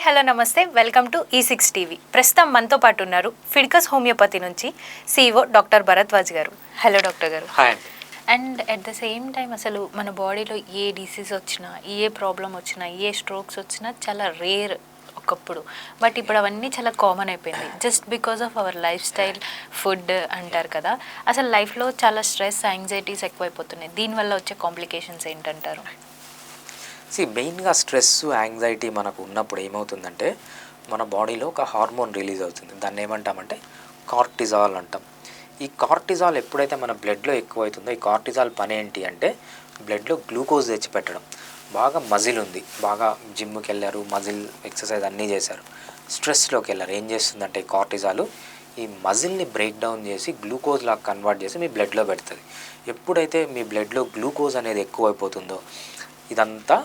Hello నమస్తే, welcome to E6 TV. ప్రస్తుతం మనతో పాటు ఉన్నారు ఫిడికస్ హోమియోపతి నుంచి CEO డాక్టర్ భరద్వాజ్ గారు. హలో డాక్టర్ గారు. హాయ్ అండి. And at the same time అసలు మన బాడీలో ఏ డిసీజ్ వచ్చినా, ఏ ప్రాబ్లం వచ్చినా, ఏ స్ట్రోక్స్ వచ్చినా చాలా రేర్ ఒకప్పుడు. బట్ ఇప్పుడు అవన్నీ చాలా కామన్ అయిపోయింది, just because of our life style, food అంటారు కదా. అసలు లైఫ్లో చాలా స్ట్రెస్, యాంగ్జైటీస్ ఎక్కువైపోతున్నాయి. దీనివల్ల వచ్చే కాంప్లికేషన్స్ ఏంటంటారు? మెయిన్గా స్ట్రెస్, యాంగ్జైటీ మనకు ఉన్నప్పుడు ఏమవుతుందంటే మన బాడీలో ఒక హార్మోన్ రిలీజ్ అవుతుంది. దాన్ని ఏమంటామంటే కార్టిజాల్ అంటాం. ఈ కార్టిజాల్ ఎప్పుడైతే మన బ్లడ్లో ఎక్కువ అవుతుందో, ఈ కార్టిజాల్ పని ఏంటి అంటే బ్లడ్లో గ్లూకోజ్ తెచ్చిపెట్టడం. బాగా మజిల్ ఉంది, బాగా జిమ్కి వెళ్ళారు, మజిల్ ఎక్సర్సైజ్ అన్నీ చేశారు, స్ట్రెస్లోకి వెళ్ళారు. ఏం చేస్తుందంటే ఈ కార్టిజాలు ఈ మజిల్ని బ్రేక్ డౌన్ చేసి గ్లూకోజ్ లాగా కన్వర్ట్ చేసి మీ బ్లడ్లో పెడుతుంది. ఎప్పుడైతే మీ బ్లడ్లో గ్లూకోజ్ అనేది ఎక్కువైపోతుందో ఇదంతా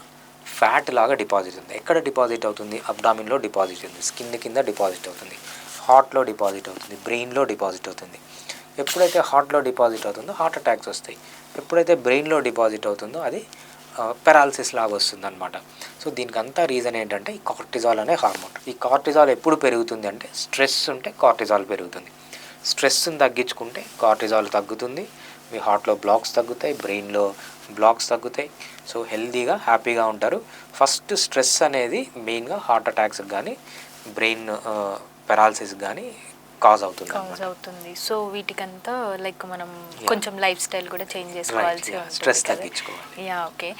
ఫ్యాట్ లాగా డిపాజిట్ అవుతుంది. ఎక్కడ డిపాజిట్ అవుతుంది? అబ్డామిన్లో డిపాజిట్ అవుతుంది, స్కిన్ కింద డిపాజిట్ అవుతుంది, హార్ట్లో డిపాజిట్ అవుతుంది, బ్రెయిన్లో డిపాజిట్ అవుతుంది. ఎప్పుడైతే హార్ట్లో డిపాజిట్ అవుతుందో హార్ట్ అటాక్స్ వస్తాయి. ఎప్పుడైతే బ్రెయిన్లో డిపాజిట్ అవుతుందో అది పెరాలసిస్ లాగా వస్తుంది అనమాట. సో దీనికి అంతా రీజన్ ఏంటంటే ఈ కార్టిజాల్ అనే హార్మోన్. ఈ కార్టిజాల్ ఎప్పుడు పెరుగుతుంది అంటే స్ట్రెస్ ఉంటే కార్టిజాల్ పెరుగుతుంది. స్ట్రెస్ని తగ్గించుకుంటే కార్టిజాల్ తగ్గుతుంది, మీ హార్ట్లో బ్లాక్స్ తగ్గుతాయి, బ్రెయిన్లో బ్లాక్స్ తగ్గుతాయి. సో హెల్తీగా హ్యాపీగా ఉంటారు. ఫస్ట్ స్ట్రెస్ అనేది మెయిన్గా హార్ట్ అటాక్స్కి కానీ బ్రెయిన్ పెరాలసిస్ కానీ కాజ్ అవుతుంది. సో వీటికంతా లైక్ మనం కొంచెం లైఫ్ స్టైల్ కూడా చేంజ్ చేసుకోవాల్సి ఉంటుంది. స్ట్రెస్ తగ్గించుకోవాలి. Yeah, okay.